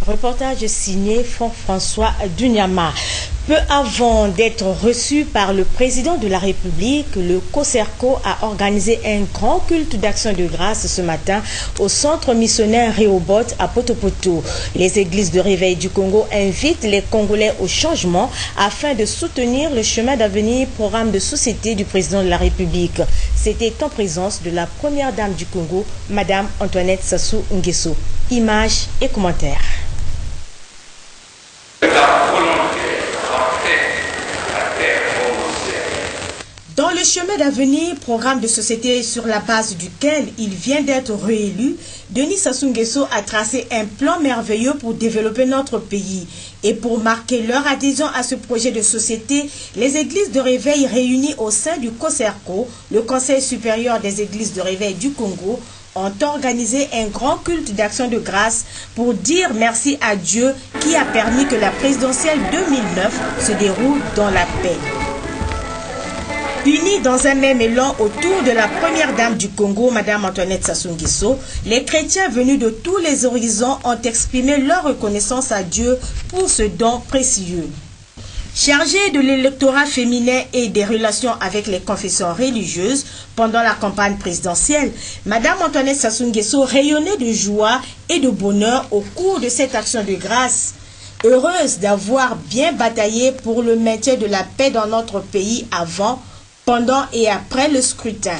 Reportage signé François Dunyama. Peu avant d'être reçu par le président de la République, le COSERCO a organisé un grand culte d'action de grâce ce matin au centre missionnaire Rehoboth à Potopoto. Les églises de réveil du Congo invitent les Congolais au changement afin de soutenir le chemin d'avenir, programme de société du président de la République. C'était en présence de la première dame du Congo, Madame Antoinette Sassou Nguesso. Images et commentaires. Dans le chemin d'avenir, programme de société sur la base duquel il vient d'être réélu, Denis Sassou Nguesso a tracé un plan merveilleux pour développer notre pays. Et pour marquer leur adhésion à ce projet de société, les églises de réveil réunies au sein du COSERCO, le Conseil supérieur des églises de réveil du Congo, ont organisé un grand culte d'action de grâce pour dire merci à Dieu qui a permis que la présidentielle 2009 se déroule dans la paix. Unis dans un même élan autour de la première dame du Congo, Madame Antoinette Sassou Nguesso, les chrétiens venus de tous les horizons ont exprimé leur reconnaissance à Dieu pour ce don précieux. Chargée de l'électorat féminin et des relations avec les confessions religieuses pendant la campagne présidentielle, Madame Antoinette Sassou Nguesso rayonnait de joie et de bonheur au cours de cette action de grâce. Heureuse d'avoir bien bataillé pour le maintien de la paix dans notre pays avant, pendant et après le scrutin.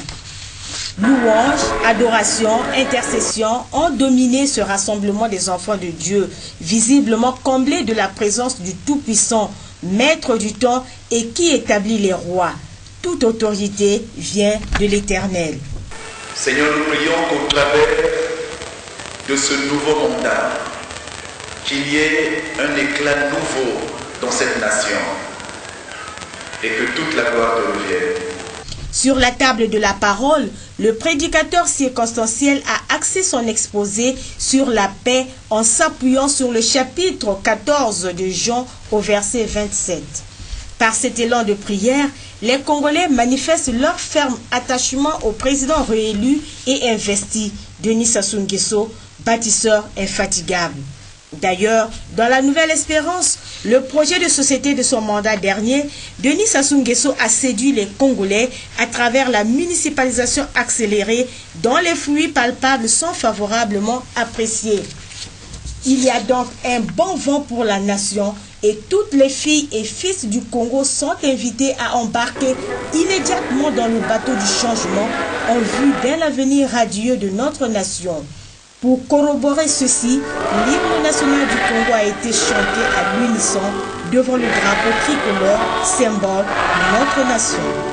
Louanges, adoration, intercession ont dominé ce rassemblement des enfants de Dieu, visiblement comblé de la présence du Tout-Puissant, Maître du temps et qui établit les rois. Toute autorité vient de l'Éternel. Seigneur, nous prions qu'au travers de ce nouveau mandat, qu'il y ait un éclat nouveau dans cette nation et que toute la gloire te revienne. Sur la table de la parole, le prédicateur circonstanciel a axé son exposé sur la paix en s'appuyant sur le chapitre 14 de Jean au verset 27. Par cet élan de prière, les Congolais manifestent leur ferme attachement au président réélu et investi, Denis Sassou Nguesso, bâtisseur infatigable. D'ailleurs, dans la Nouvelle Espérance, le projet de société de son mandat dernier, Denis Sassou Nguesso a séduit les Congolais à travers la municipalisation accélérée dont les fruits palpables sont favorablement appréciés. Il y a donc un bon vent pour la nation et toutes les filles et fils du Congo sont invités à embarquer immédiatement dans le bateau du changement en vue d'un avenir radieux de notre nation. Pour corroborer ceci, l'hymne national du Congo a été chanté à l'unisson devant le drapeau tricolore, symbole de notre nation.